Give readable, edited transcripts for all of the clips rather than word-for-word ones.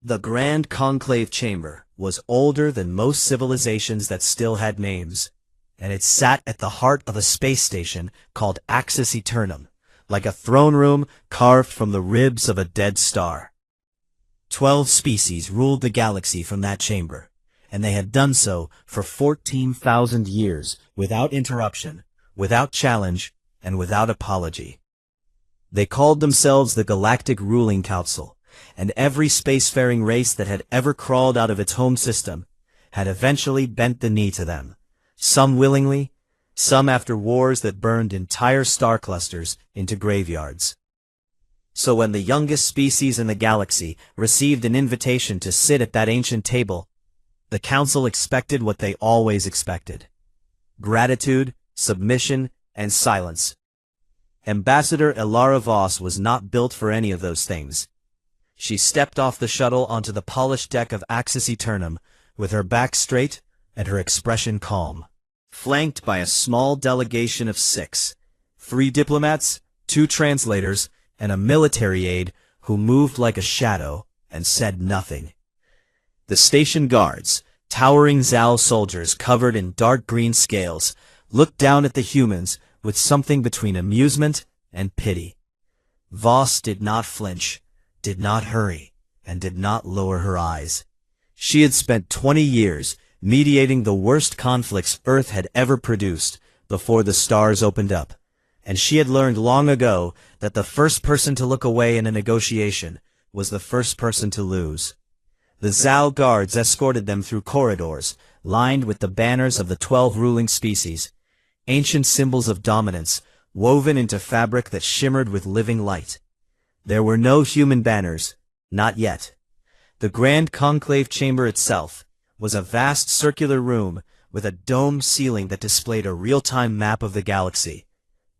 The Grand Conclave Chamber was older than most civilizations that still had names, and it sat at the heart of a space station called Axis Eternum, like a throne room carved from the ribs of a dead star. 12 species ruled the galaxy from that chamber, and they had done so for 14,000 years without interruption, without challenge, and without apology. They called themselves the Galactic Ruling Council, and every spacefaring race that had ever crawled out of its home system had eventually bent the knee to them, some willingly, some after wars that burned entire star clusters into graveyards. So when the youngest species in the galaxy received an invitation to sit at that ancient table, the council expected what they always expected: gratitude, submission, and silence. Ambassador Elara Voss was not built for any of those things. She stepped off the shuttle onto the polished deck of Axis Eternum, with her back straight and her expression calm, flanked by a small delegation of 6, 3 diplomats, 2 translators, and a military aide who moved like a shadow and said nothing. The station guards, towering Zal soldiers covered in dark green scales, looked down at the humans with something between amusement and pity. Voss did not flinch, did not hurry, and did not lower her eyes. She had spent 20 years mediating the worst conflicts Earth had ever produced before the stars opened up, and she had learned long ago that the first person to look away in a negotiation was the first person to lose. The Zal guards escorted them through corridors lined with the banners of the 12 ruling species, ancient symbols of dominance woven into fabric that shimmered with living light. There were no human banners, not yet. The Grand Conclave Chamber itself was a vast circular room with a domed ceiling that displayed a real-time map of the galaxy,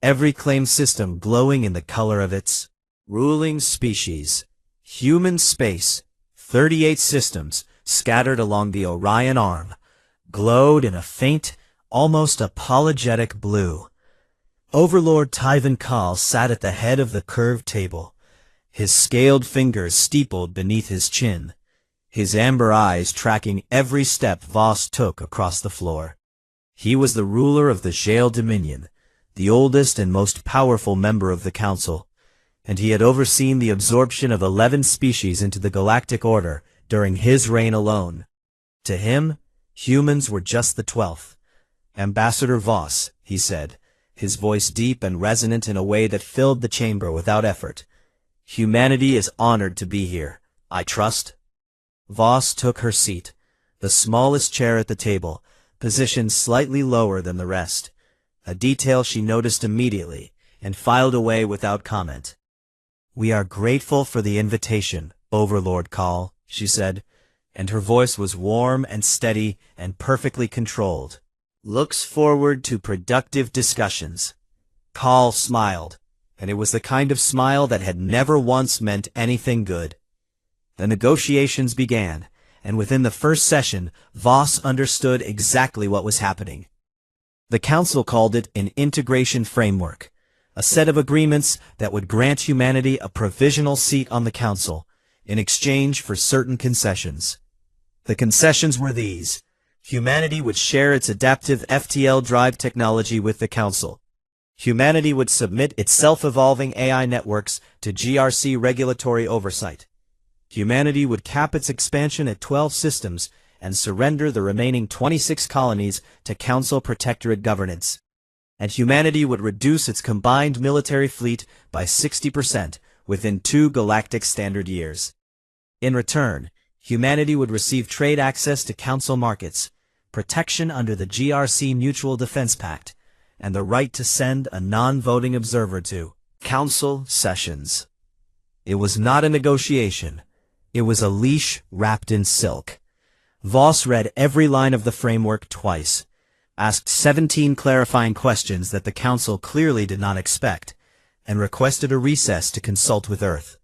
every claimed system glowing in the color of its ruling species. Human space, 38 systems scattered along the Orion Arm, glowed in a faint, almost apologetic blue. Overlord Tyvan Kal sat at the head of the curved table, his scaled fingers steepled beneath his chin, his amber eyes tracking every step Voss took across the floor. He was the ruler of the Jail Dominion, the oldest and most powerful member of the Council, and he had overseen the absorption of 11 species into the Galactic Order during his reign alone. To him, humans were just the 12th. "Ambassador Voss," he said, his voice deep and resonant in a way that filled the chamber without effort. "Humanity is honored to be here, I trust." Voss took her seat, the smallest chair at the table, positioned slightly lower than the rest, a detail she noticed immediately and filed away without comment. "We are grateful for the invitation, Overlord Kal," she said, and her voice was warm and steady and perfectly controlled. "Looks forward to productive discussions." Kal smiled, and it was the kind of smile that had never once meant anything good. The negotiations began, and within the first session, Voss understood exactly what was happening. The Council called it an integration framework, a set of agreements that would grant humanity a provisional seat on the Council in exchange for certain concessions. The concessions were these: humanity would share its adaptive FTL drive technology with the Council. Humanity would submit its self-evolving AI networks to GRC regulatory oversight. Humanity would cap its expansion at 12 systems and surrender the remaining 26 colonies to Council Protectorate governance. And humanity would reduce its combined military fleet by 60% within 2 galactic standard years. In return, humanity would receive trade access to Council markets, protection under the GRC Mutual Defense Pact, and the right to send a non-voting observer to Council sessions. It was not a negotiation. It was a leash wrapped in silk. Voss read every line of the framework twice, asked 17 clarifying questions that the Council clearly did not expect, and requested a recess to consult with Earth.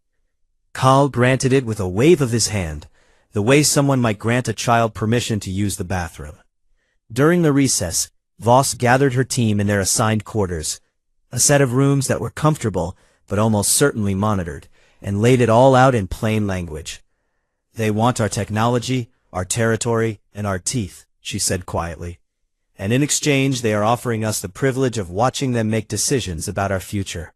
Kal granted it with a wave of his hand, the way someone might grant a child permission to use the bathroom. During the recess, Voss gathered her team in their assigned quarters, a set of rooms that were comfortable but almost certainly monitored, and laid it all out in plain language. They want our technology, our territory, and our teeth, she said quietly. And in exchange they are offering us the privilege of watching them make decisions about our future.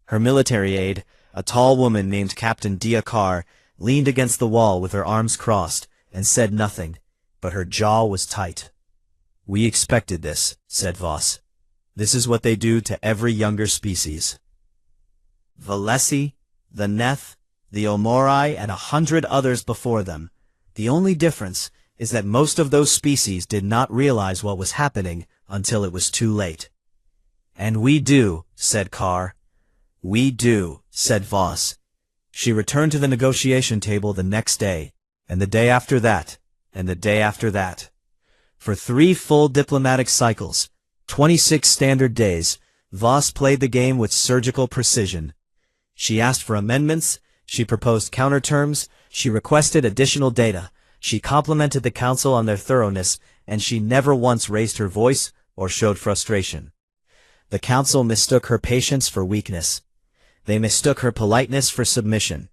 Her military aide, a tall woman named Captain Diakar, leaned against the wall with her arms crossed and said nothing, but her jaw was tight. We expected this, said Voss. This is what they do to every younger species. Valesi, the Neth, the Omorai, and 100 others before them. The only difference is that most of those species did not realize what was happening until it was too late. And we do, said Carr. We do, said Voss. She returned to the negotiation table the next day, and the day after that, and the day after that. For 3 full diplomatic cycles, 26 standard days, Voss played the game with surgical precision. She asked for amendments, she proposed counterterms, she requested additional data, she complimented the council on their thoroughness, and she never once raised her voice or showed frustration. The council mistook her patience for weakness. They mistook her politeness for submission.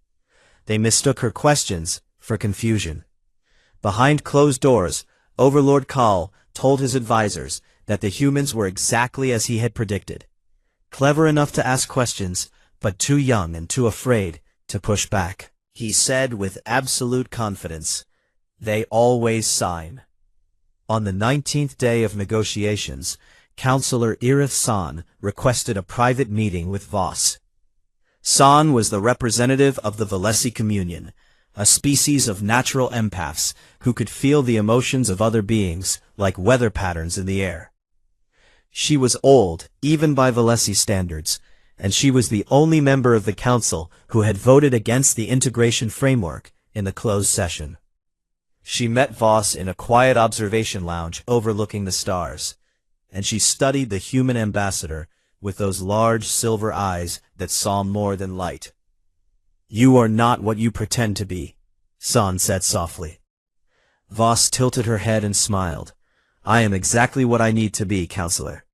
They mistook her questions for confusion. Behind closed doors, Overlord Kahl told his advisors that the humans were exactly as he had predicted. Clever enough to ask questions, but too young and too afraid to push back. He said with absolute confidence, "They always sign." On the 19th day of negotiations, Councillor Irith San requested a private meeting with Voss. San was the representative of the Valesi communion, a species of natural empaths who could feel the emotions of other beings like weather patterns in the air. She was old, even by Valesi standards, and she was the only member of the council who had voted against the integration framework in the closed session. She met Voss in a quiet observation lounge overlooking the stars, and she studied the human ambassador with those large silver eyes that saw more than light. "You are not what you pretend to be," San said softly. Voss tilted her head and smiled. "I am exactly what I need to be, Counselor."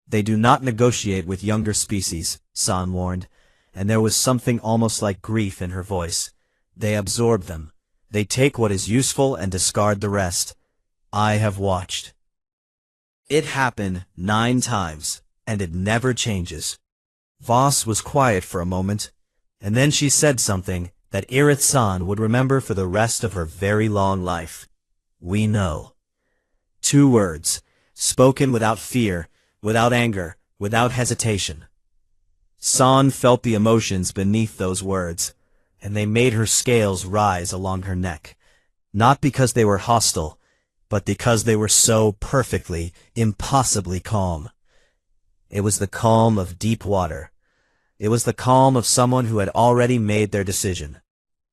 "They do not negotiate with younger species," San warned, and there was something almost like grief in her voice. "They absorb them. They take what is useful and discard the rest. I have watched. It happened 9 times, and it never changes." Voss was quiet for a moment, and then she said something that Irith San would remember for the rest of her very long life. "We know." 2 words, spoken without fear, without anger, without hesitation. San felt the emotions beneath those words, and they made her scales rise along her neck, not because they were hostile, but because they were so perfectly, impossibly calm. It was the calm of deep water. It was the calm of someone who had already made their decision.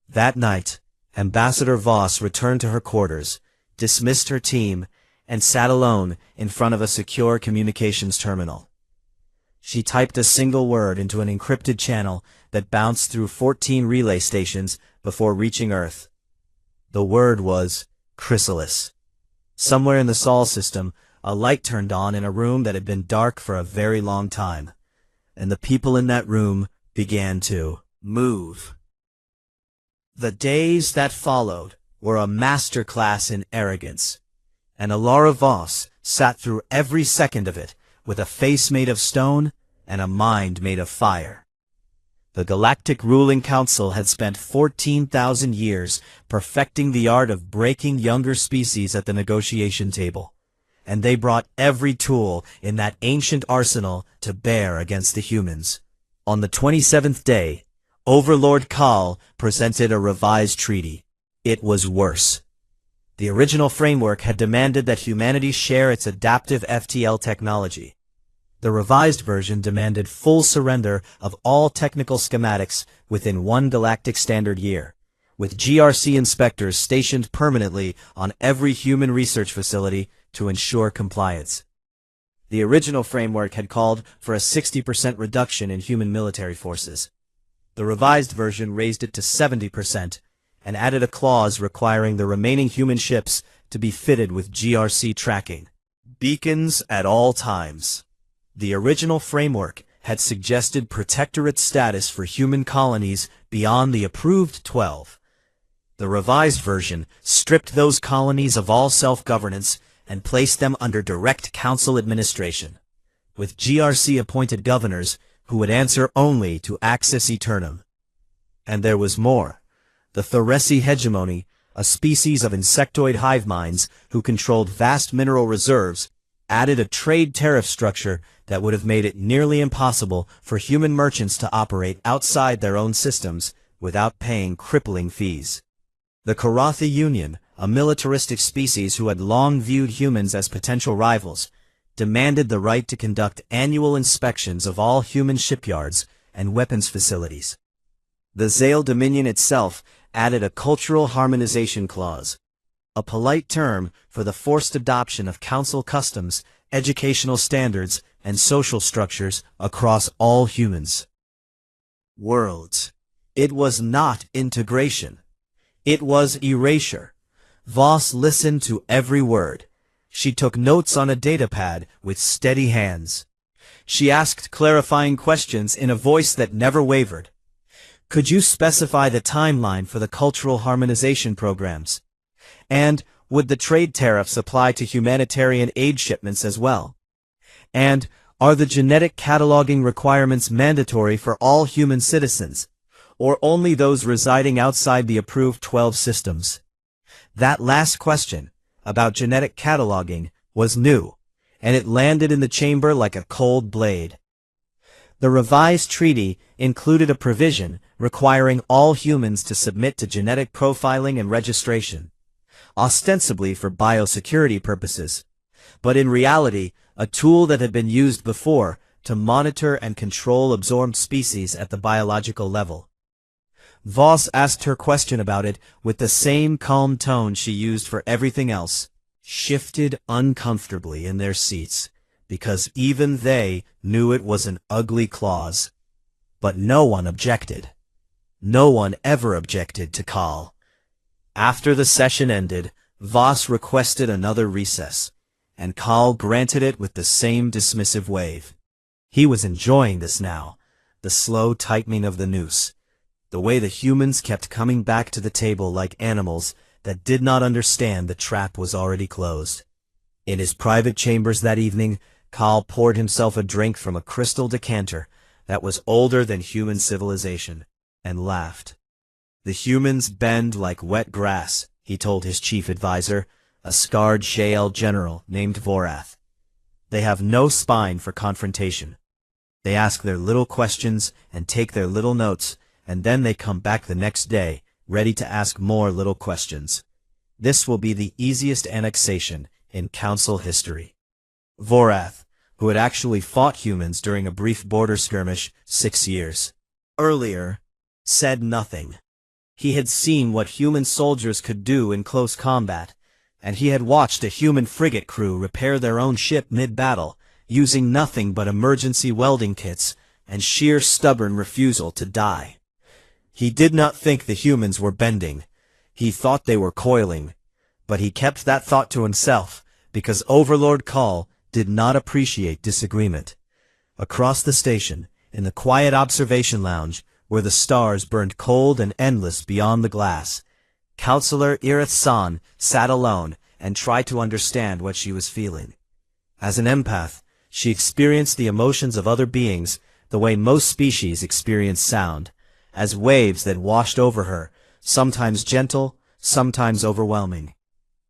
That night, Ambassador Voss returned to her quarters, dismissed her team, and sat alone in front of a secure communications terminal. She typed a single word into an encrypted channel that bounced through 14 relay stations before reaching Earth. The word was chrysalis. Somewhere in the Sol system, a light turned on in a room that had been dark for a very long time, and the people in that room began to move. The days that followed were a masterclass in arrogance, and Alara Voss sat through every second of it with a face made of stone and a mind made of fire. The Galactic Ruling Council had spent 14,000 years perfecting the art of breaking younger species at the negotiation table, and they brought every tool in that ancient arsenal to bear against the humans. On the 27th day, Overlord Kahl presented a revised treaty. It was worse. The original framework had demanded that humanity share its adaptive FTL technology. The revised version demanded full surrender of all technical schematics within 1 galactic standard year, with GRC inspectors stationed permanently on every human research facility to ensure compliance. The original framework had called for a 60% reduction in human military forces. The revised version raised it to 70% and added a clause requiring the remaining human ships to be fitted with GRC tracking beacons at all times. The original framework had suggested protectorate status for human colonies beyond the approved 12. The revised version stripped those colonies of all self-governance and placed them under direct council administration, with GRC-appointed governors who would answer only to Axis Aeternum. And there was more. The Thoresi hegemony, a species of insectoid hive minds who controlled vast mineral reserves, added a trade tariff structure that would have made it nearly impossible for human merchants to operate outside their own systems without paying crippling fees. The Karathi Union, a militaristic species who had long viewed humans as potential rivals, demanded the right to conduct annual inspections of all human shipyards and weapons facilities. The Zale Dominion itself added a cultural harmonization clause, a polite term for the forced adoption of council customs, educational standards, and social structures across all humans. Worlds. It was not integration. It was erasure. Voss listened to every word. She took notes on a datapad with steady hands. She asked clarifying questions in a voice that never wavered. Could you specify the timeline for the cultural harmonization programs? And would the trade tariffs apply to humanitarian aid shipments as well? And are the genetic cataloging requirements mandatory for all human citizens, or only those residing outside the approved 12 systems? That last question, about genetic cataloging, was new, and it landed in the chamber like a cold blade. The revised treaty included a provision requiring all humans to submit to genetic profiling and registration, ostensibly for biosecurity purposes, but in reality a tool that had been used before to monitor and control absorbed species at the biological level. Voss asked her question about it with the same calm tone she used for everything else, shifted uncomfortably in their seats, because even they knew it was an ugly clause. But no one objected. No one ever objected to Kal. After the session ended, Voss requested another recess, and Kal granted it with the same dismissive wave. He was enjoying this now, the slow tightening of the noose, the way the humans kept coming back to the table like animals that did not understand the trap was already closed. In his private chambers that evening, Kal poured himself a drink from a crystal decanter that was older than human civilization, and laughed. The humans bend like wet grass, he told his chief advisor, a scarred Shael general named Vorath. They have no spine for confrontation. They ask their little questions and take their little notes, and then they come back the next day, ready to ask more little questions. This will be the easiest annexation in council history. Vorath, who had actually fought humans during a brief border skirmish 6 years earlier, said nothing. He had seen what human soldiers could do in close combat, and he had watched a human frigate crew repair their own ship mid-battle, using nothing but emergency welding kits and sheer stubborn refusal to die. He did not think the humans were bending. He thought they were coiling, but he kept that thought to himself, because Overlord Kal did not appreciate disagreement. Across the station, in the quiet observation lounge, where the stars burned cold and endless beyond the glass, Counselor Irith San sat alone and tried to understand what she was feeling. As an empath, she experienced the emotions of other beings the way most species experience sound, as waves that washed over her, sometimes gentle, sometimes overwhelming.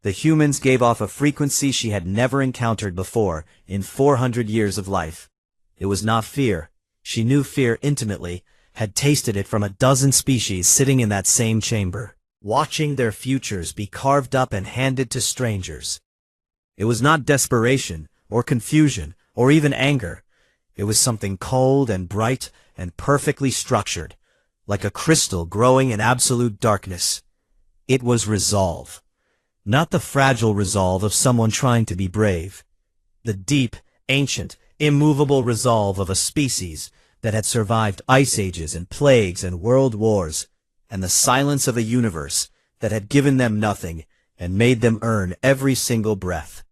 The humans gave off a frequency she had never encountered before in 400 years of life. It was not fear. She knew fear intimately, had tasted it from a dozen species sitting in that same chamber, watching their futures be carved up and handed to strangers. It was not desperation, or confusion, or even anger. It was something cold and bright and perfectly structured, like a crystal growing in absolute darkness. It was resolve. Not the fragile resolve of someone trying to be brave. The deep, ancient, immovable resolve of a species that had survived ice ages and plagues and world wars, and the silence of a universe that had given them nothing and made them earn every single breath.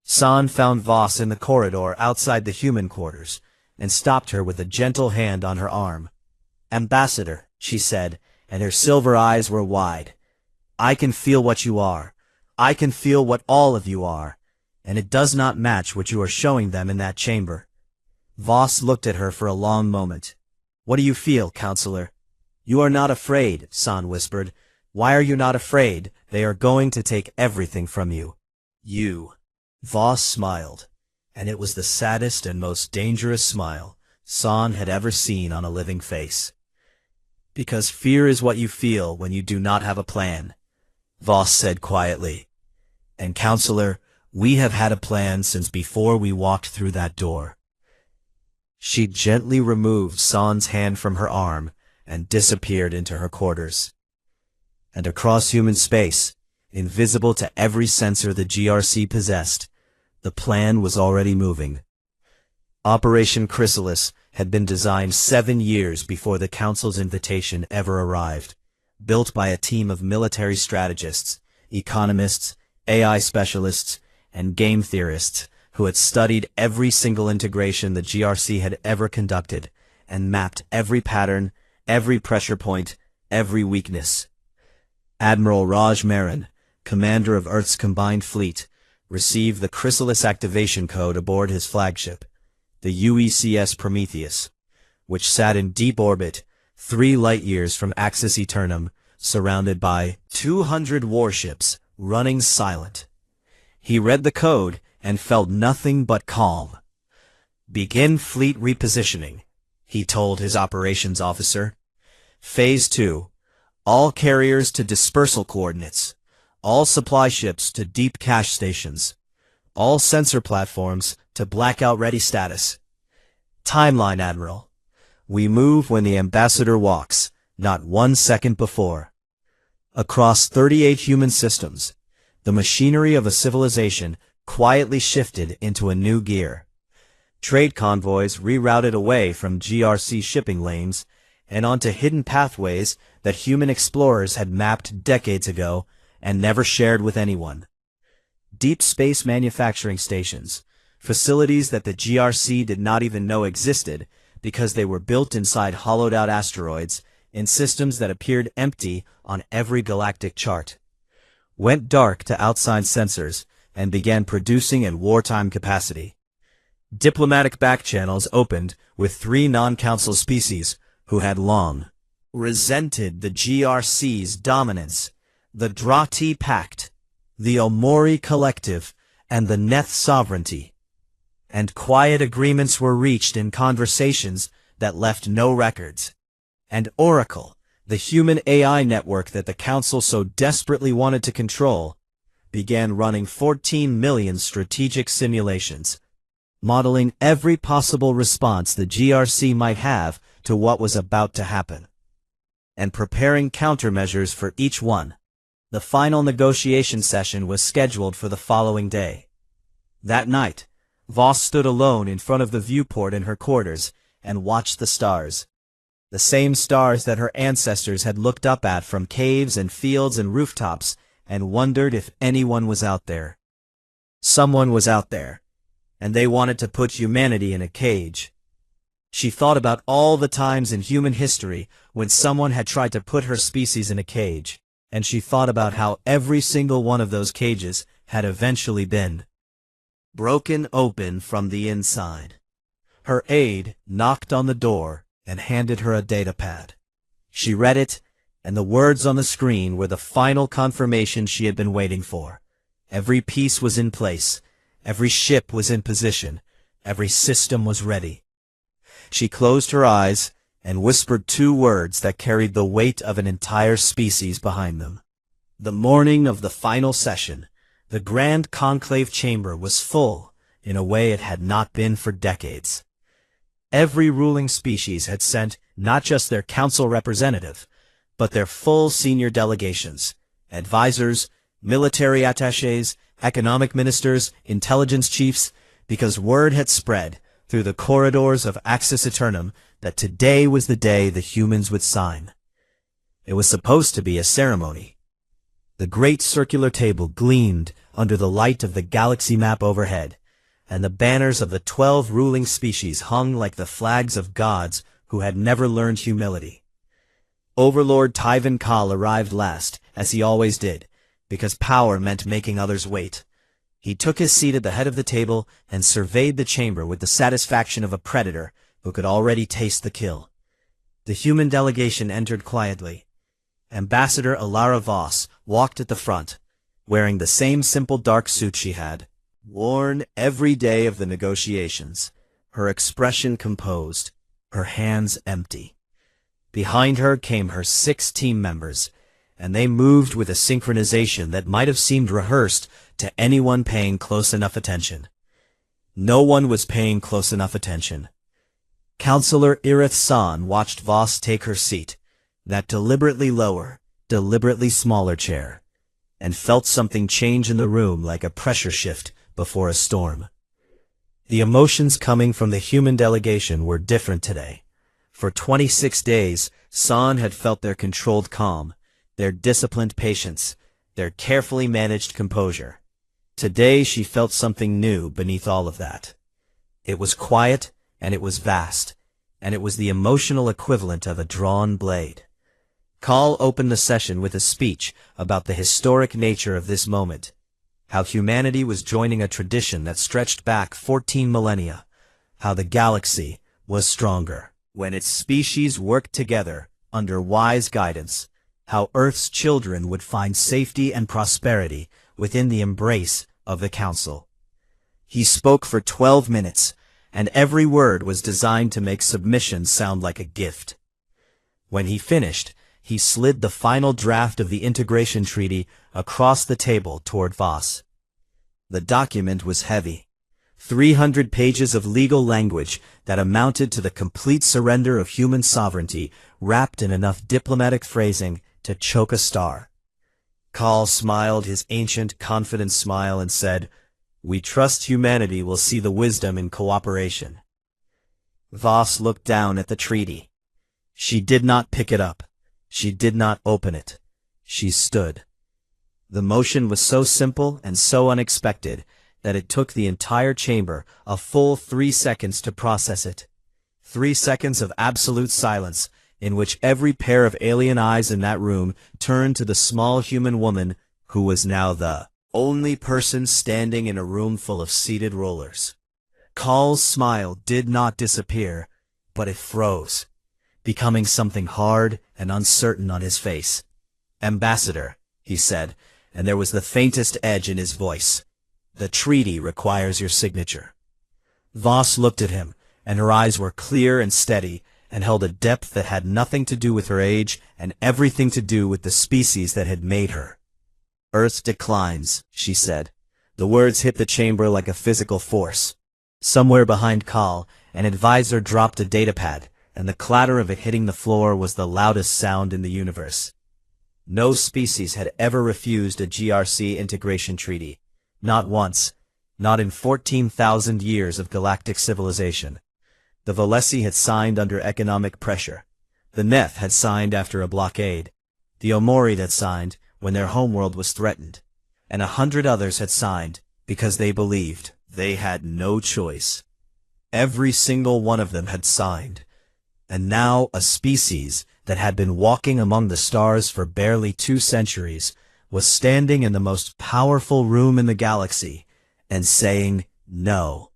San found Voss in the corridor outside the human quarters, and stopped her with a gentle hand on her arm. "Ambassador," she said, and her silver eyes were wide, I can feel what you are. I can feel what all of you are. And it does not match what you are showing them in that chamber. Voss looked at her for a long moment. What do you feel, counselor? You are not afraid, San whispered. Why are you not afraid? They are going to take everything from you. You. Voss smiled, and it was the saddest and most dangerous smile San had ever seen on a living face. Because fear is what you feel when you do not have a plan, Voss said quietly. And counselor, we have had a plan since before we walked through that door. She gently removed San's hand from her arm and disappeared into her quarters. And across human space, invisible to every sensor the GRC possessed, the plan was already moving. Operation Chrysalis had been designed 7 years before the Council's invitation ever arrived, built by a team of military strategists, economists, AI specialists, and game theorists who had studied every single integration the GRC had ever conducted and mapped every pattern, every pressure point, every weakness. Admiral Raj Marin, commander of Earth's combined fleet, received the Chrysalis activation code aboard his flagship, the UECS Prometheus, which sat in deep orbit 3 light-years from Axis Eternum, surrounded by 200 warships running silent. He read the code and felt nothing but calm. Begin fleet repositioning, he told his operations officer. Phase 2. All carriers to dispersal coordinates. All supply ships to deep cache stations. All sensor platforms to blackout-ready status. Timeline, Admiral. We move when the ambassador walks, not 1 second before. Across 38 human systems, the machinery of a civilization quietly shifted into a new gear. Trade convoys rerouted away from GRC shipping lanes and onto hidden pathways that human explorers had mapped decades ago and never shared with anyone. Deep space manufacturing stations, facilities that the GRC did not even know existed because they were built inside hollowed-out asteroids in systems that appeared empty on every galactic chart, went dark to outside sensors and began producing at wartime capacity. Diplomatic backchannels opened with 3 non-council species who had long resented the GRC's dominance: the Drati Pact, the Omori Collective, and the Neth Sovereignty. And quiet agreements were reached in conversations that left no records. And Oracle, the human AI network that the Council so desperately wanted to control, began running 14 million strategic simulations, modeling every possible response the GRC might have to what was about to happen, and preparing countermeasures for each one. The final negotiation session was scheduled for the following day. That night, Voss stood alone in front of the viewport in her quarters and watched the stars. The same stars that her ancestors had looked up at from caves and fields and rooftops and wondered if anyone was out there. Someone was out there, and they wanted to put humanity in a cage. She thought about all the times in human history when someone had tried to put her species in a cage, and she thought about how every single one of those cages had eventually been broken open from the inside. Her aide knocked on the door and handed her a datapad. She read it, and the words on the screen were the final confirmation she had been waiting for. Every piece was in place, every ship was in position, every system was ready. She closed her eyes and whispered 2 words that carried the weight of an entire species behind them. The morning of the final session, the Grand Conclave Chamber was full in a way it had not been for decades. Every ruling species had sent not just their council representative, but their full senior delegations, advisors, military attachés, economic ministers, intelligence chiefs, because word had spread through the corridors of Axis Eternum that today was the day the humans would sign. It was supposed to be a ceremony. The great circular table gleamed under the light of the galaxy map overhead, and the banners of the 12 ruling species hung like the flags of gods who had never learned humility. Overlord Tyvan Kal arrived last as he always did, because power meant making others wait. He took his seat at the head of the table and surveyed the chamber with the satisfaction of a predator who could already taste the kill. The human delegation entered quietly. Ambassador Alara Voss walked at the front, wearing the same simple dark suit she had worn every day of the negotiations, her expression composed, her hands empty. Behind her came her 6 team members, and they moved with a synchronization that might have seemed rehearsed to anyone paying close enough attention. No one was paying close enough attention. Counselor Irith San watched Voss take her seat, that deliberately lower, deliberately smaller chair, and felt something change in the room like a pressure shift before a storm. The emotions coming from the human delegation were different today. For 26 days, San had felt their controlled calm, their disciplined patience, their carefully managed composure. Today she felt something new beneath all of that. It was quiet, and it was vast, and it was the emotional equivalent of a drawn blade. Kahl opened the session with a speech about the historic nature of this moment, how humanity was joining a tradition that stretched back 14 millennia, how the galaxy was stronger when its species worked together under wise guidance, how Earth's children would find safety and prosperity within the embrace of the Council. He spoke for 12 minutes, and every word was designed to make submission sound like a gift. When he finished, he slid the final draft of the integration treaty across the table toward Voss. The document was heavy. 300 pages of legal language that amounted to the complete surrender of human sovereignty, wrapped in enough diplomatic phrasing to choke a star. Kahl smiled his ancient, confident smile and said, "We trust humanity will see the wisdom in cooperation." Voss looked down at the treaty. She did not pick it up. She did not open it. She stood. The motion was so simple and so unexpected that it took the entire chamber a full 3 seconds to process it. 3 seconds of absolute silence, in which every pair of alien eyes in that room turned to the small human woman who was now the only person standing in a room full of seated rollers. Kahl's smile did not disappear, but it froze, becoming something hard and uncertain on his face. "Ambassador," he said, and there was the faintest edge in his voice, "the treaty requires your signature." Voss looked at him, and her eyes were clear and steady, and held a depth that had nothing to do with her age and everything to do with the species that had made her. "Earth declines," she said. The words hit the chamber like a physical force. Somewhere behind Kahl, an advisor dropped a datapad, and the clatter of it hitting the floor was the loudest sound in the universe. No species had ever refused a GRC integration treaty. Not once. Not in 14,000 years of galactic civilization. The Valesi had signed under economic pressure. The Neth had signed after a blockade. The Omorid had signed when their homeworld was threatened. And 100 others had signed because they believed they had no choice. Every single one of them had signed. And now a species that had been walking among the stars for barely 2 centuries was standing in the most powerful room in the galaxy and saying no.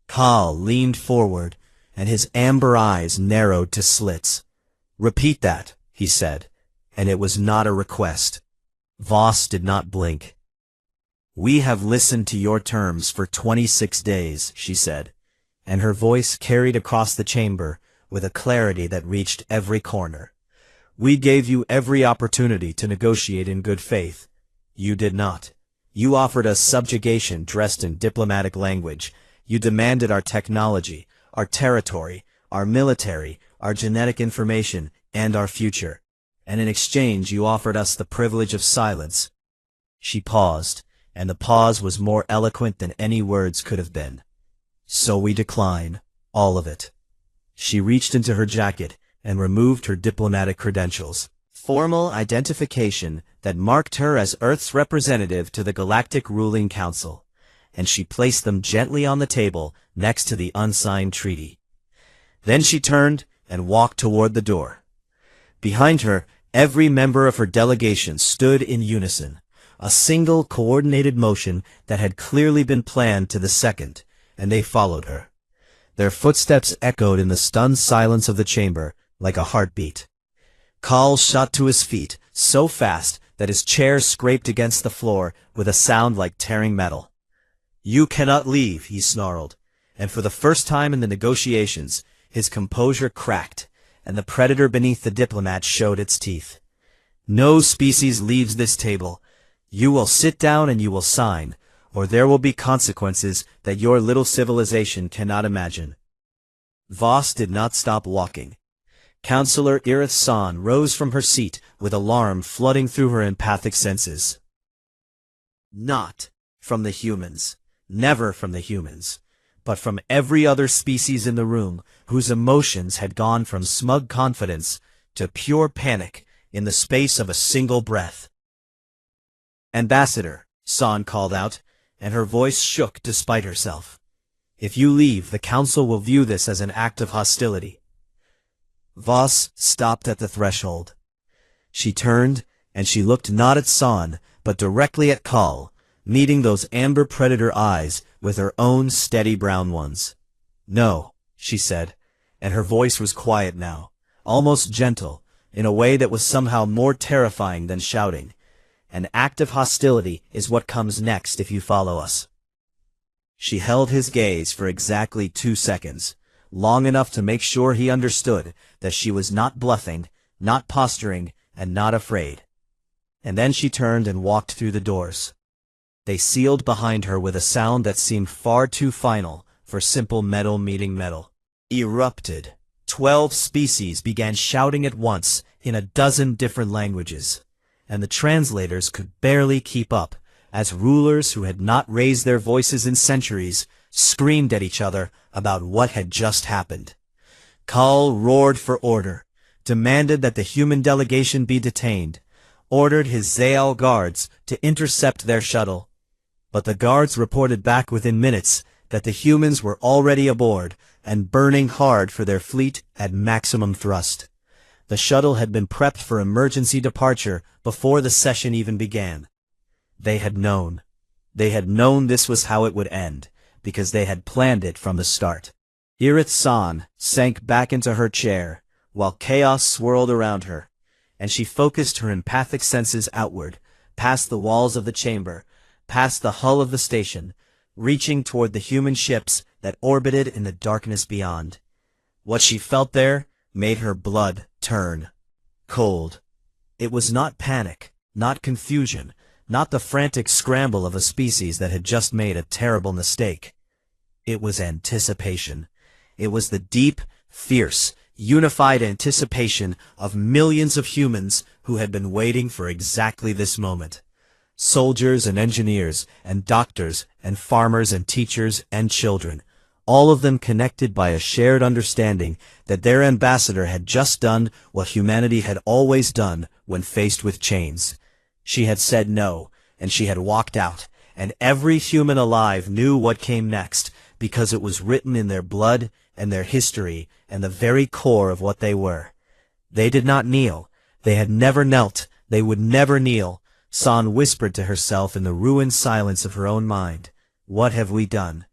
Kahl leaned forward, and his amber eyes narrowed to slits. "Repeat that," he said, and it was not a request. Voss did not blink. "We have listened to your terms for 26 days, she said, and her voice carried across the chamber with a clarity that reached every corner. "We gave you every opportunity to negotiate in good faith. You did not. You offered us subjugation dressed in diplomatic language. You demanded our technology, our territory, our military, our genetic information, and our future. And in exchange you offered us the privilege of silence." She paused, and the pause was more eloquent than any words could have been. "So we decline, all of it." She reached into her jacket and removed her diplomatic credentials, formal identification that marked her as Earth's representative to the Galactic Ruling Council, and she placed them gently on the table next to the unsigned treaty. Then she turned and walked toward the door. Behind her, Every member of her delegation stood in unison, a single coordinated motion that had clearly been planned to the second, and they followed her. Their footsteps echoed in the stunned silence of the chamber like a heartbeat. Kal shot to his feet, so fast that his chair scraped against the floor with a sound like tearing metal. "You cannot leave," he snarled, and for the first time in the negotiations, his composure cracked, and the predator beneath the diplomat showed its teeth. "No species leaves this table. You will sit down and you will sign, or there will be consequences that your little civilization cannot imagine." Voss did not stop walking. Counselor Irith San rose from her seat with alarm flooding through her empathic senses. Not from the humans, never from the humans, but from every other species in the room whose emotions had gone from smug confidence to pure panic in the space of a single breath. "Ambassador," San called out, and her voice shook despite herself. "If you leave, the Council will view this as an act of hostility." Voss stopped at the threshold. She turned, and she looked not at San, but directly at Kal, meeting those amber predator eyes with her own steady brown ones. "No," she said, and her voice was quiet now, almost gentle, in a way that was somehow more terrifying than shouting. "An act of hostility is what comes next if you follow us." She held his gaze for exactly 2 seconds, long enough to make sure he understood that she was not bluffing, not posturing, and not afraid. And then she turned and walked through the doors. They sealed behind her with a sound that seemed far too final for simple metal meeting metal. Erupted. 12 species began shouting at once in a dozen different languages, and the translators could barely keep up, as rulers who had not raised their voices in centuries screamed at each other about what had just happened. Kal roared for order, demanded that the human delegation be detained, ordered his Zael guards to intercept their shuttle. But the guards reported back within minutes that the humans were already aboard and burning hard for their fleet at maximum thrust. The shuttle had been prepped for emergency departure before the session even began. They had known. They had known this was how it would end, because they had planned it from the start. Irith San sank back into her chair, while chaos swirled around her, and she focused her empathic senses outward, past the walls of the chamber, past the hull of the station, reaching toward the human ships that orbited in the darkness beyond. What she felt there made her blood turn cold. It was not panic, not confusion, not the frantic scramble of a species that had just made a terrible mistake. It was anticipation. It was the deep, fierce, unified anticipation of millions of humans who had been waiting for exactly this moment. Soldiers and engineers and doctors and farmers and teachers and children, all of them connected by a shared understanding that their ambassador had just done what humanity had always done when faced with chains. She had said no, and she had walked out, and every human alive knew what came next, because it was written in their blood and their history and the very core of what they were. They did not kneel. They had never knelt. They would never kneel. San whispered to herself in the ruined silence of her own mind. What have we done?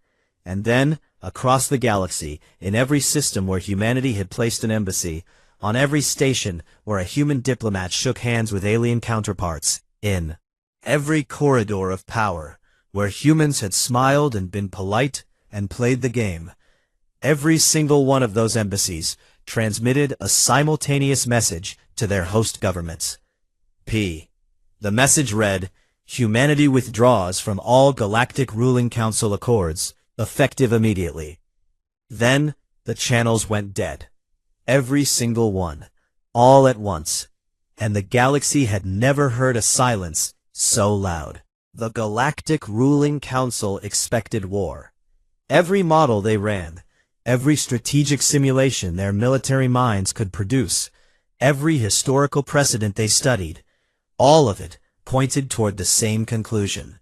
And then, across the galaxy, in every system where humanity had placed an embassy, on every station where a human diplomat shook hands with alien counterparts, in every corridor of power where humans had smiled and been polite and played the game, every single one of those embassies transmitted a simultaneous message to their host governments. The message read, "Humanity withdraws from all Galactic Ruling Council accords, effective immediately." Then the channels went dead. Every single one, all at once, and the galaxy had never heard a silence so loud. The Galactic Ruling Council expected war. Every model they ran, every strategic simulation their military minds could produce, every historical precedent they studied, all of it pointed toward the same conclusion.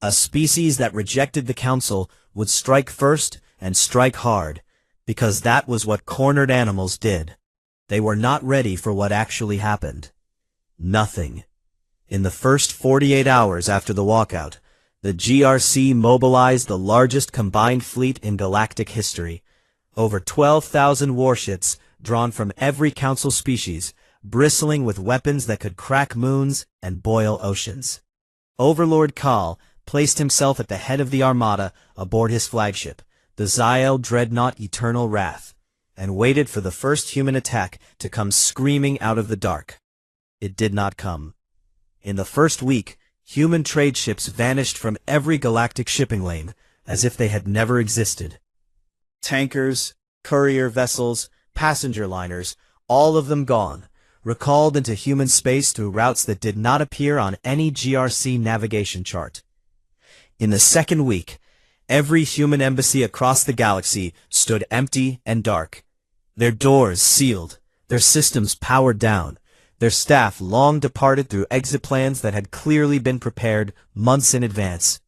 A species that rejected the Council would strike first and strike hard, because that was what cornered animals did. They were not ready for what actually happened. Nothing. In the first 48 hours after the walkout, the GRC mobilized the largest combined fleet in galactic history. Over 12,000 warships drawn from every council species, bristling with weapons that could crack moons and boil oceans. Overlord Kal placed himself at the head of the armada aboard his flagship, the Zyle Dreadnought Eternal Wrath, and waited for the first human attack to come screaming out of the dark. It did not come. In the first week, human trade ships vanished from every galactic shipping lane, as if they had never existed. Tankers, courier vessels, passenger liners, all of them gone, recalled into human space through routes that did not appear on any GRC navigation chart. In the second week, every human embassy across the galaxy stood empty and dark. Their doors sealed, their systems powered down, their staff long departed through exit plans that had clearly been prepared months in advance.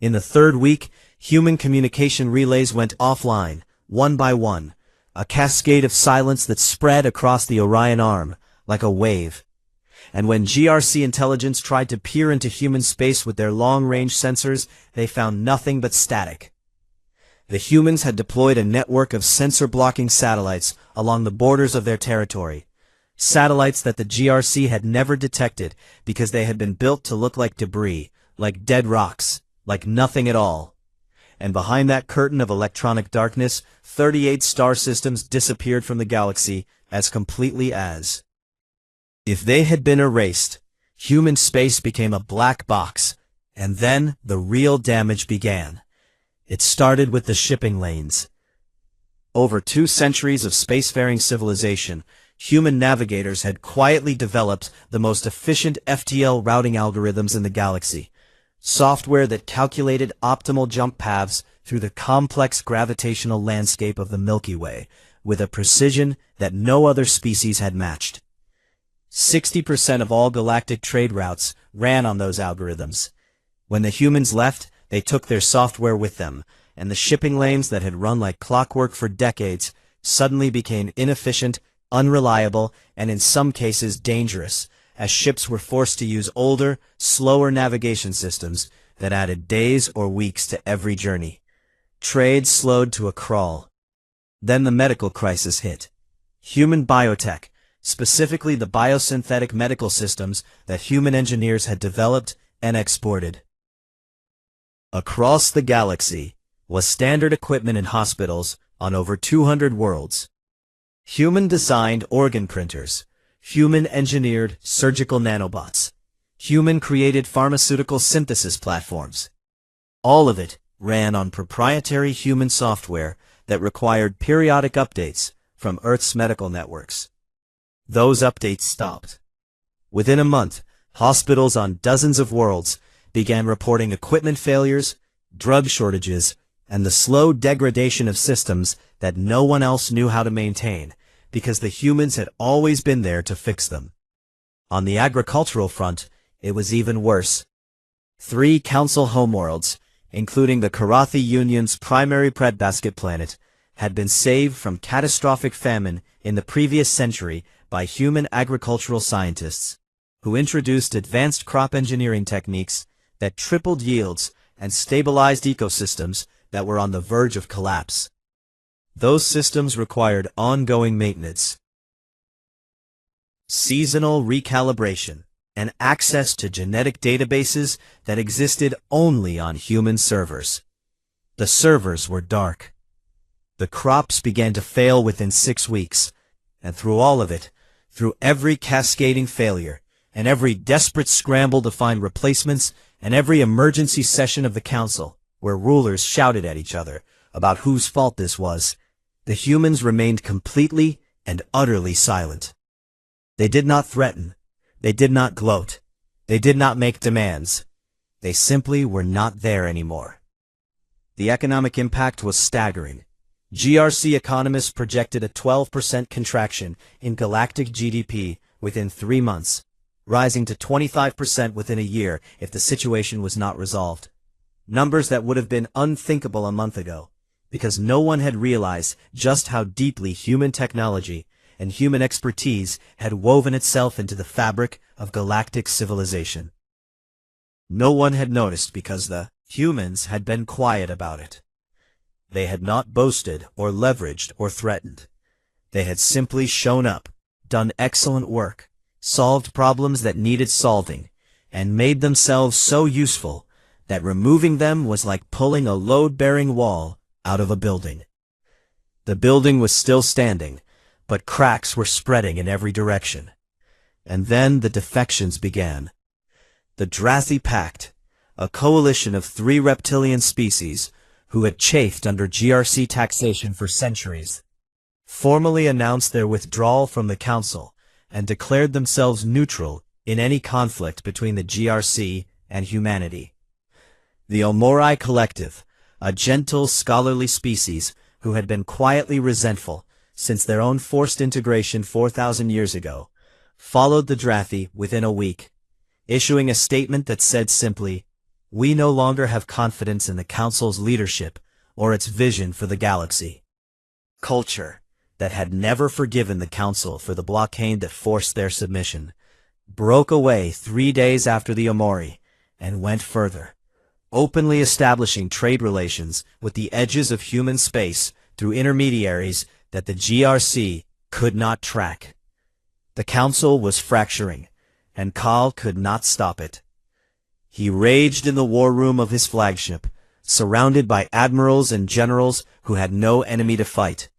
In the third week, human communication relays went offline, one by one, a cascade of silence that spread across the Orion Arm, like a wave. And when GRC intelligence tried to peer into human space with their long-range sensors, they found nothing but static. The humans had deployed a network of sensor-blocking satellites along the borders of their territory. Satellites that the GRC had never detected because they had been built to look like debris, like dead rocks, like nothing at all. And behind that curtain of electronic darkness, 38 star systems disappeared from the galaxy as completely as. If they had been erased, human space became a black box, and then the real damage began. It started with the shipping lanes. Over 2 centuries of spacefaring civilization, human navigators had quietly developed the most efficient FTL routing algorithms in the galaxy, software that calculated optimal jump paths through the complex gravitational landscape of the Milky Way with a precision that no other species had matched. 60% of all galactic trade routes ran on those algorithms. When the humans left, they took their software with them, and the shipping lanes that had run like clockwork for decades suddenly became inefficient, unreliable, and in some cases dangerous, as ships were forced to use older, slower navigation systems that added days or weeks to every journey. Trade slowed to a crawl. Then the medical crisis hit. Human biotech, specifically the biosynthetic medical systems that human engineers had developed and exported. Across the galaxy was standard equipment in hospitals on over 200 worlds. Human-designed organ printers, human-engineered surgical nanobots, human-created pharmaceutical synthesis platforms. All of it ran on proprietary human software that required periodic updates from Earth's medical networks. Those updates stopped. Within a month, hospitals on dozens of worlds began reporting equipment failures, drug shortages, and the slow degradation of systems that no one else knew how to maintain, because the humans had always been there to fix them. On the agricultural front, it was even worse. 3 council homeworlds, including the Karathi Union's primary breadbasket planet, had been saved from catastrophic famine in the previous century by human agricultural scientists, who introduced advanced crop engineering techniques that tripled yields and stabilized ecosystems that were on the verge of collapse. Those systems required ongoing maintenance, seasonal recalibration, and access to genetic databases that existed only on human servers. The servers were dark. The crops began to fail within 6 weeks, and through all of it, through every cascading failure, and every desperate scramble to find replacements, and every emergency session of the council, where rulers shouted at each other about whose fault this was, the humans remained completely and utterly silent. They did not threaten. They did not gloat. They did not make demands. They simply were not there anymore. The economic impact was staggering. GRC economists projected a 12% contraction in galactic GDP within 3 months, rising to 25% within a year if the situation was not resolved. Numbers that would have been unthinkable a month ago, because no one had realized just how deeply human technology and human expertise had woven itself into the fabric of galactic civilization. No one had noticed because the humans had been quiet about it. They had not boasted or leveraged or threatened. They had simply shown up, done excellent work, solved problems that needed solving, and made themselves so useful that removing them was like pulling a load-bearing wall out of a building. The building was still standing, but cracks were spreading in every direction. And then the defections began. The Drathi Pact, a coalition of 3 reptilian species who had chafed under GRC taxation for centuries, formally announced their withdrawal from the Council and declared themselves neutral in any conflict between the GRC and humanity. The Omorai Collective, a gentle, scholarly species who had been quietly resentful since their own forced integration 4,000 years ago, followed the Drathi within a week, issuing a statement that said simply, "We no longer have confidence in the Council's leadership or its vision for the galaxy." Culture, that had never forgiven the Council for the blockade that forced their submission, broke away 3 days after the Omori and went further, openly establishing trade relations with the edges of human space through intermediaries that the GRC could not track. The Council was fracturing, and Kal could not stop it. He raged in the war room of his flagship, surrounded by admirals and generals who had no enemy to fight,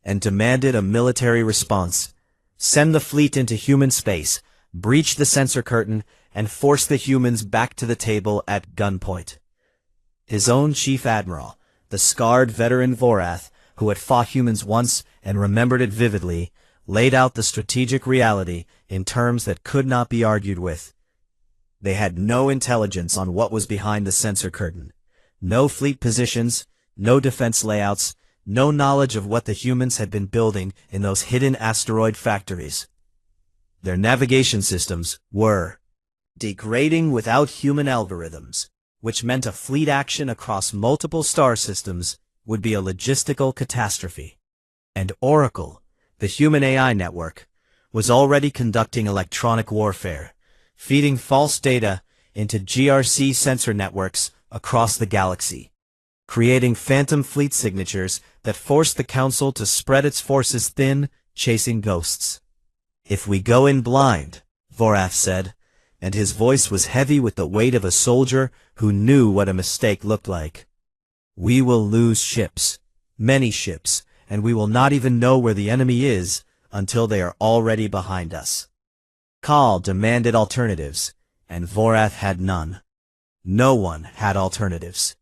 and demanded a military response. Send the fleet into human space, breach the censor curtain, and force the humans back to the table at gunpoint. His own chief admiral, the scarred veteran Vorath, who had fought humans once and remembered it vividly, laid out the strategic reality in terms that could not be argued with. They had no intelligence on what was behind the censor curtain, no fleet positions, no defense layouts, no knowledge of what the humans had been building in those hidden asteroid factories. Their navigation systems were degrading without human algorithms, which meant a fleet action across multiple star systems would be a logistical catastrophe. And Oracle, the human AI network, was already conducting electronic warfare, feeding false data into GRC sensor networks across the galaxy, creating phantom fleet signatures that forced the Council to spread its forces thin, chasing ghosts. "If we go in blind," Vorath said, and his voice was heavy with the weight of a soldier who knew what a mistake looked like, "we will lose ships, many ships, and we will not even know where the enemy is until they are already behind us." Kal demanded alternatives, and Vorath had none. No one had alternatives.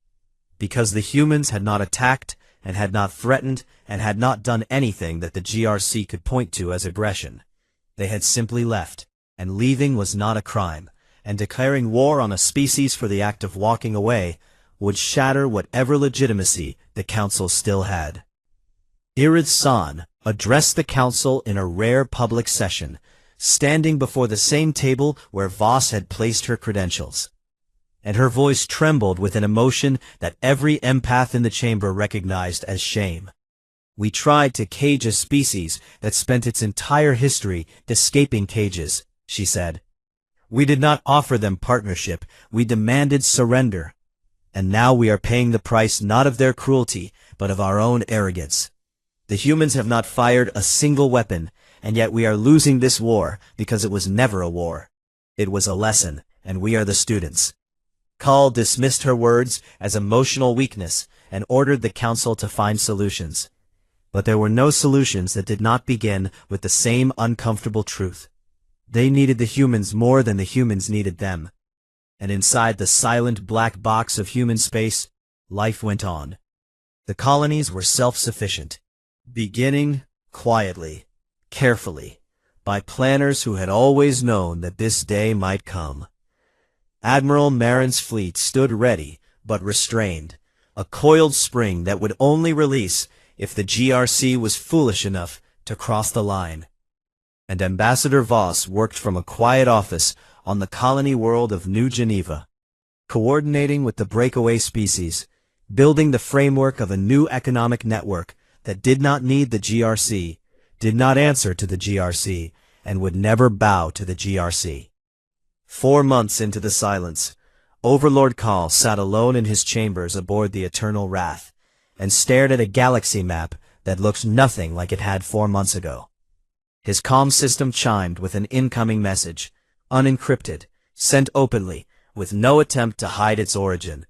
Because the humans had not attacked, and had not threatened, and had not done anything that the GRC could point to as aggression. They had simply left, and leaving was not a crime, and declaring war on a species for the act of walking away would shatter whatever legitimacy the Council still had. Irid San addressed the Council in a rare public session, standing before the same table where Voss had placed her credentials. And her voice trembled with an emotion that every empath in the chamber recognized as shame. "We tried to cage a species that spent its entire history escaping cages," she said. "We did not offer them partnership, we demanded surrender. And now we are paying the price not of their cruelty, but of our own arrogance. The humans have not fired a single weapon, and yet we are losing this war because it was never a war. It was a lesson, and we are the students." Kal dismissed her words as emotional weakness and ordered the Council to find solutions. But there were no solutions that did not begin with the same uncomfortable truth. They needed the humans more than the humans needed them. And inside the silent black box of human space, life went on. The colonies were self-sufficient, beginning quietly, carefully, by planners who had always known that this day might come. Admiral Marin's fleet stood ready, but restrained, a coiled spring that would only release if the GRC was foolish enough to cross the line. And Ambassador Voss worked from a quiet office on the colony world of New Geneva, coordinating with the breakaway species, building the framework of a new economic network that did not need the GRC, did not answer to the GRC, and would never bow to the GRC. 4 months into the silence, Overlord Call sat alone in his chambers aboard the Eternal Wrath, and stared at a galaxy map that looked nothing like it had 4 months ago. His comm system chimed with an incoming message, unencrypted, sent openly, with no attempt to hide its origin.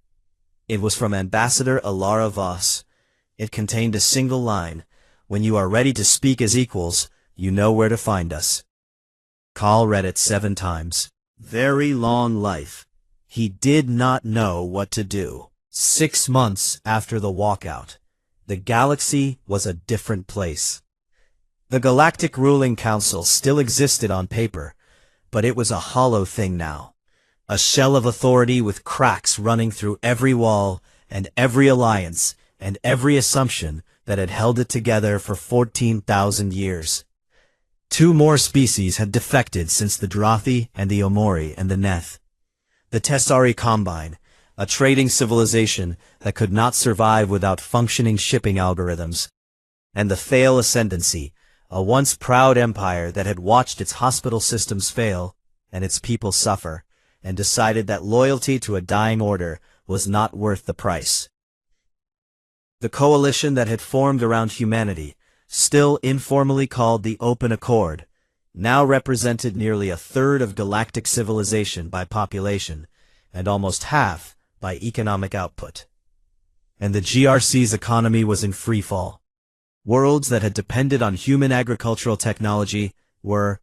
It was from Ambassador Alara Voss. It contained a single line: "When you are ready to speak as equals, you know where to find us." Call read it 7 times. Very long life. He did not know what to do. 6 months after the walkout, the galaxy was a different place. The Galactic Ruling Council still existed on paper, but it was a hollow thing now. A shell of authority with cracks running through every wall and every alliance and every assumption that had held it together for 14,000 years. 2 more species had defected since the Drothi and the Omori and the Neth. The Tessari Combine, a trading civilization that could not survive without functioning shipping algorithms. And the Thale Ascendancy, a once proud empire that had watched its hospital systems fail and its people suffer, and decided that loyalty to a dying order was not worth the price. The coalition that had formed around humanity, still informally called the Open Accord, now represented nearly a third of galactic civilization by population, and almost half by economic output. And the GRC's economy was in freefall. Worlds that had depended on human agricultural technology were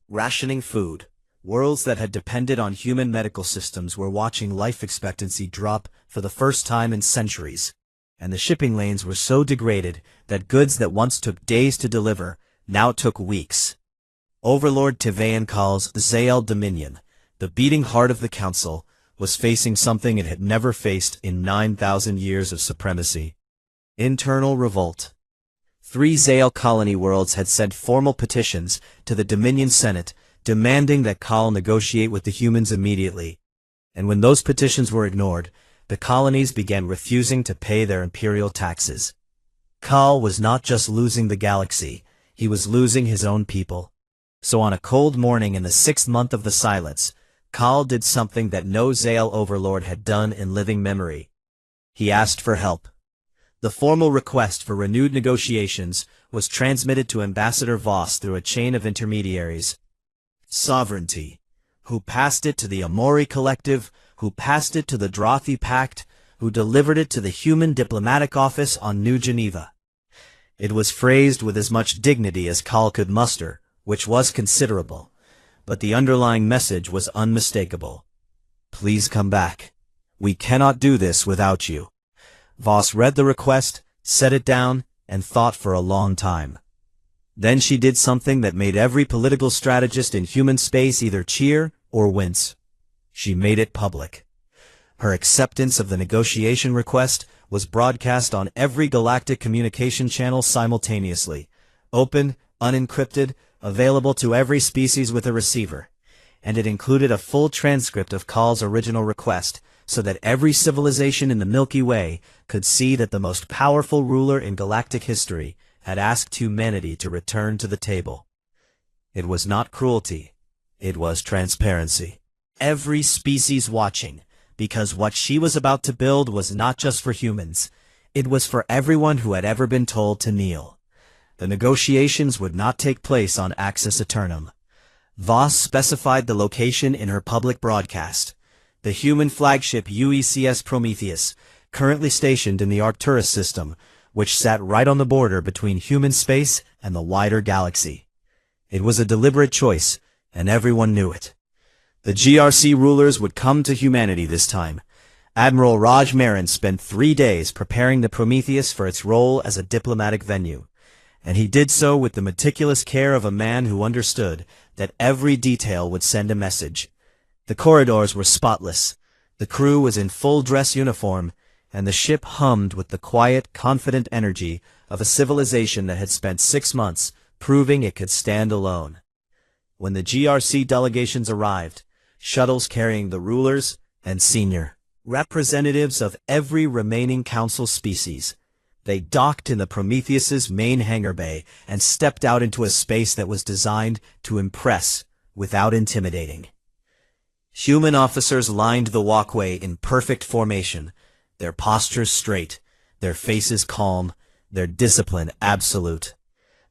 rationing food. Worlds that had depended on human medical systems were watching life expectancy drop for the first time in centuries. And the shipping lanes were so degraded that goods that once took days to deliver now took weeks. Overlord Tivaean Call's Zael Dominion, the beating heart of the Council, was facing something it had never faced in 9,000 years of supremacy: internal revolt. 3 Zael colony worlds had sent formal petitions to the Dominion Senate demanding that Call negotiate with the humans immediately. And when those petitions were ignored, the colonies began refusing to pay their imperial taxes. Call was not just losing the galaxy, he was losing his own people. So on a cold morning in the 6th month of the silence, Call did something that no Zael overlord had done in living memory. He asked for help. The formal request for renewed negotiations was transmitted to Ambassador Voss through a chain of intermediaries. Sovereignty, who passed it to the Omori Collective, who passed it to the Drothi Pact, who delivered it to the Human Diplomatic Office on New Geneva. It was phrased with as much dignity as Call could muster, which was considerable, but the underlying message was unmistakable. Please come back. We cannot do this without you. Voss read the request, set it down, and thought for a long time. Then she did something that made every political strategist in human space either cheer or wince. She made it public. Her acceptance of the negotiation request was broadcast on every galactic communication channel simultaneously, open, unencrypted, available to every species with a receiver. And it included a full transcript of Call's original request, so that every civilization in the Milky Way could see that the most powerful ruler in galactic history had asked humanity to return to the table. It was not cruelty, it was transparency. Every species watching, because what she was about to build was not just for humans, it was for everyone who had ever been told to kneel. The negotiations would not take place on Axis Eternum. Voss specified the location in her public broadcast: the human flagship UECS Prometheus, currently stationed in the Arcturus system, which sat right on the border between human space and the wider galaxy. It was a deliberate choice, and everyone knew it. The GRC rulers would come to humanity this time. Admiral Raj Marin spent 3 days preparing the Prometheus for its role as a diplomatic venue, and he did so with the meticulous care of a man who understood that every detail would send a message. The corridors were spotless, the crew was in full dress uniform, and the ship hummed with the quiet, confident energy of a civilization that had spent 6 months proving it could stand alone. When the GRC delegations arrived, shuttles carrying the rulers and senior representatives of every remaining council species, they docked in the Prometheus's main hangar bay and stepped out into a space that was designed to impress without intimidating. Human officers lined the walkway in perfect formation, their postures straight, their faces calm, their discipline absolute.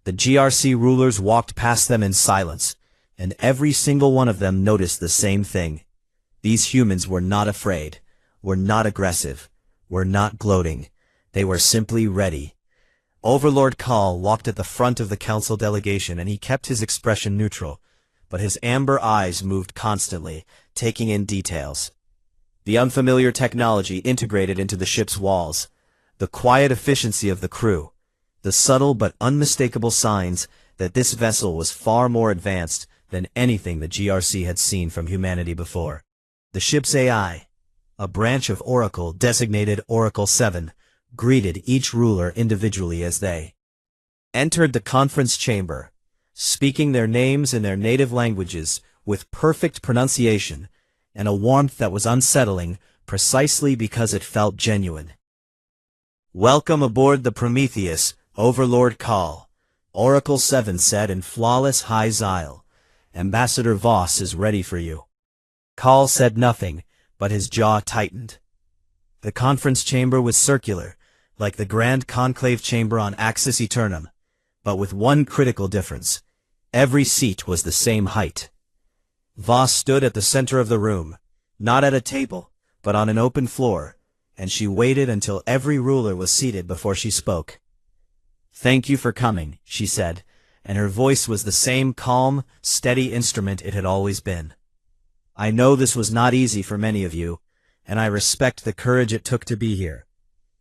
The GRC rulers walked past them in silence, and every single one of them noticed the same thing. These humans were not afraid, were not aggressive, were not gloating. They were simply ready. Overlord Kaal walked at the front of the council delegation, and he kept his expression neutral, but his amber eyes moved constantly, taking in details. The unfamiliar technology integrated into the ship's walls, the quiet efficiency of the crew, the subtle but unmistakable signs that this vessel was far more advanced than anything the GRC had seen from humanity before. The ship's AI, a branch of Oracle designated Oracle 7, greeted each ruler individually as they entered the conference chamber, speaking their names in their native languages with perfect pronunciation and a warmth that was unsettling precisely because it felt genuine. "Welcome aboard the Prometheus, Overlord Kaal," Oracle 7 said in flawless high Xyle. "Ambassador Voss is ready for you." Kaal said nothing, but his jaw tightened. The conference chamber was circular, like the Grand Conclave chamber on Axis Eternum, but with one critical difference. Every seat was the same height. Voss stood at the center of the room, not at a table, but on an open floor, and she waited until every ruler was seated before she spoke. "Thank you for coming," she said, and her voice was the same calm, steady instrument it had always been. "I know this was not easy for many of you, and I respect the courage it took to be here."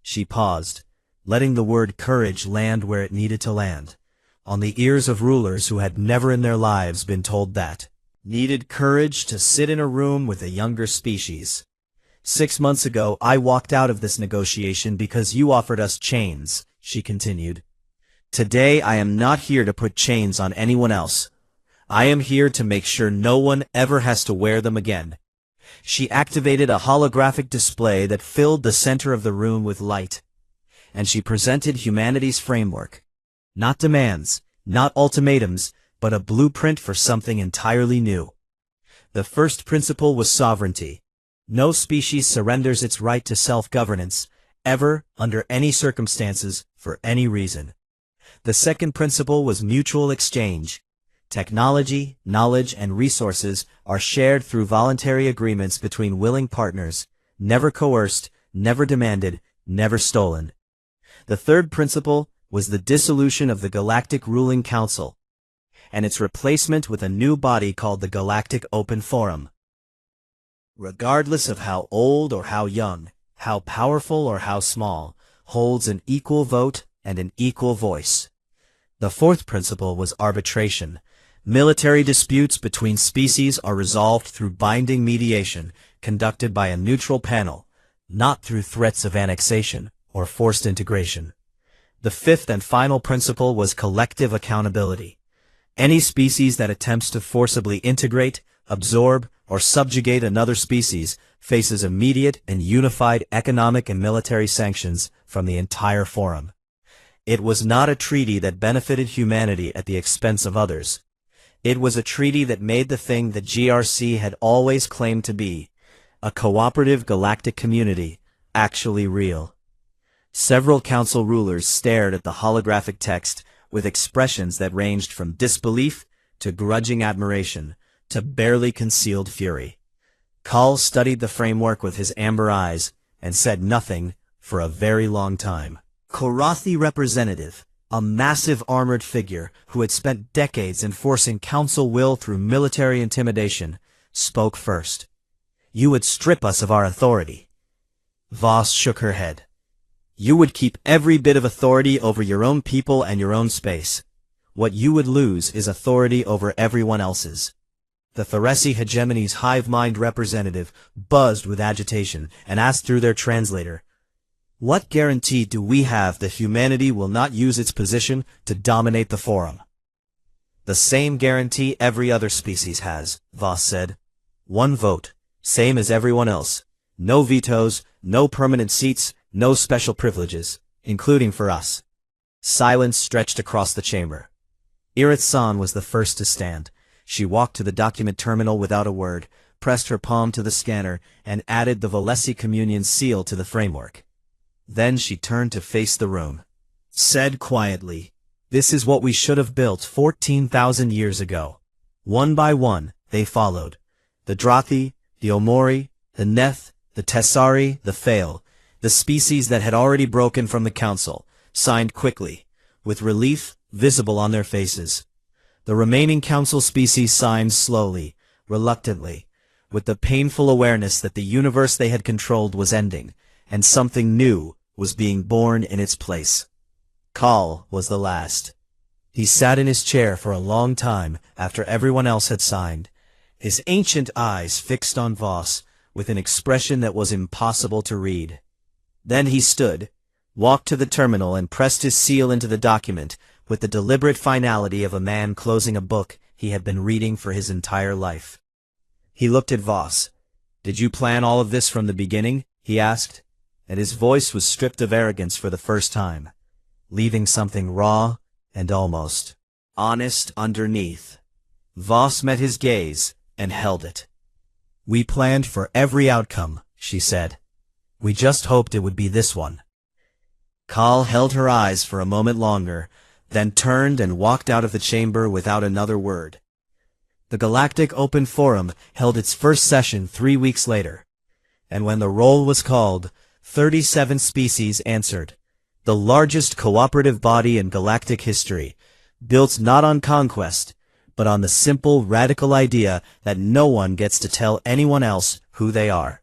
She paused, letting the word courage land where it needed to land, on the ears of rulers who had never in their lives been told that. Needed courage to sit in a room with a younger species. 6 months ago, I walked out of this negotiation because you offered us chains, she continued. Today, I am not here to put chains on anyone else. I am here to make sure no one ever has to wear them again. She activated a holographic display that filled the center of the room with light, and she presented humanity's framework. Not demands, not ultimatums, but a blueprint for something entirely new. The first principle was sovereignty. No species surrenders its right to self-governance, ever, under any circumstances, for any reason. The second principle was mutual exchange. Technology, knowledge, and resources are shared through voluntary agreements between willing partners, never coerced, never demanded, never stolen. The third principle was the dissolution of the Galactic Ruling Council, and its replacement with a new body called the Galactic Open Forum. Regardless of how old or how young, how powerful or how small, holds an equal vote and an equal voice. The fourth principle was arbitration. Military disputes between species are resolved through binding mediation conducted by a neutral panel, not through threats of annexation or forced integration. The fifth and final principle was collective accountability. Any species that attempts to forcibly integrate, absorb, or subjugate another species faces immediate and unified economic and military sanctions from the entire forum. It was not a treaty that benefited humanity at the expense of others. It was a treaty that made the thing that GRC had always claimed to be, a cooperative galactic community, actually real. Several council rulers stared at the holographic text with expressions that ranged from disbelief to grudging admiration to barely concealed fury. Kaal studied the framework with his amber eyes and said nothing for a very long time. Korathi representative, a massive armored figure who had spent decades enforcing council will through military intimidation, spoke first. "You would strip us of our authority." Voss shook her head. "You would keep every bit of authority over your own people and your own space. What you would lose is authority over everyone else's." The Tharesi hegemony's hive mind representative buzzed with agitation and asked through their translator, "What guarantee do we have that humanity will not use its position to dominate the forum?" "The same guarantee every other species has," Voss said. "One vote, same as everyone else. No vetoes, no permanent seats, no special privileges, including for us." Silence stretched across the chamber. Irit San was the first to stand. She walked to the document terminal without a word, pressed her palm to the scanner, and added the Valesi Communion seal to the framework. Then she turned to face the room. Said quietly, "This is what we should have built 14,000 years ago." One by one, they followed. The Drothi, the Omori, the Neth, the Tessari, the Fail, the species that had already broken from the council, signed quickly, with relief visible on their faces. The remaining council species signed slowly, reluctantly, with the painful awareness that the universe they had controlled was ending, and something new was being born in its place. Kal was the last. He sat in his chair for a long time after everyone else had signed, his ancient eyes fixed on Voss with an expression that was impossible to read. Then he stood, walked to the terminal and pressed his seal into the document with the deliberate finality of a man closing a book he had been reading for his entire life. He looked at Voss. "Did you plan all of this from the beginning?" he asked, and his voice was stripped of arrogance for the first time, leaving something raw and almost honest underneath. Voss met his gaze and held it. "We planned for every outcome," she said. "We just hoped it would be this one." Kal held her eyes for a moment longer, then turned and walked out of the chamber without another word. The Galactic Open Forum held its first session 3 weeks later, and when the roll was called, 37 species answered, the largest cooperative body in galactic history, built not on conquest, but on the simple, radical idea that no one gets to tell anyone else who they are.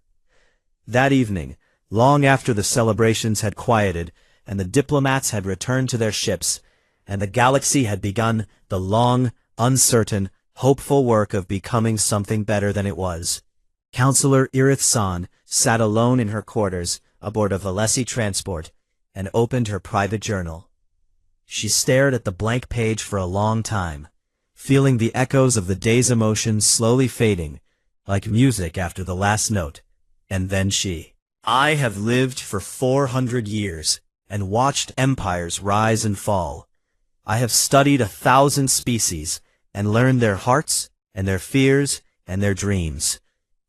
That evening, long after the celebrations had quieted and the diplomats had returned to their ships, and the galaxy had begun the long, uncertain, hopeful work of becoming something better than it was, Counselor Irith San sat alone in her quarters aboard a Valesi transport and opened her private journal. She stared at the blank page for a long time, feeling the echoes of the day's emotions slowly fading, like music after the last note, and then I have lived for 400 years and watched empires rise and fall. I have studied 1,000 species and learned their hearts and their fears and their dreams.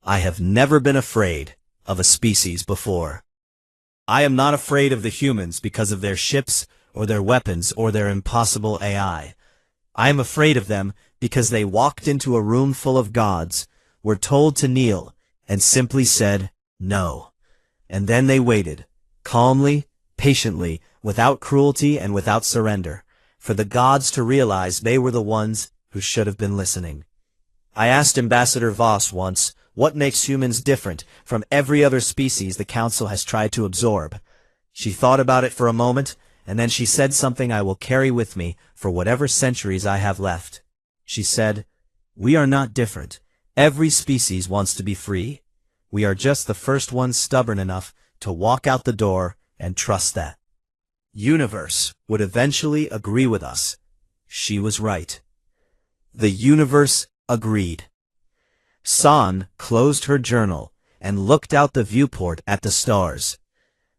I have never been afraid of a species before. I am not afraid of the humans because of their ships or their weapons or their impossible AI. I am afraid of them because they walked into a room full of gods, were told to kneel, and simply said, no. And then they waited, calmly, patiently, without cruelty and without surrender, for the gods to realize they were the ones who should have been listening. I asked Ambassador Voss once, what makes humans different from every other species the Council has tried to absorb? She thought about it for a moment, and then she said something I will carry with me for whatever centuries I have left. She said, we are not different. Every species wants to be free. We are just the first ones stubborn enough to walk out the door and trust that universe would eventually agree with us. She was right. The universe agreed. San closed her journal and looked out the viewport at the stars.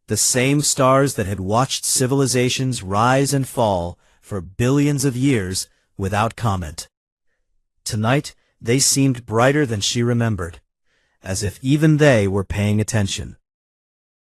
The same stars that had watched civilizations rise and fall for billions of years without comment. Tonight, they seemed brighter than she remembered, as if even they were paying attention.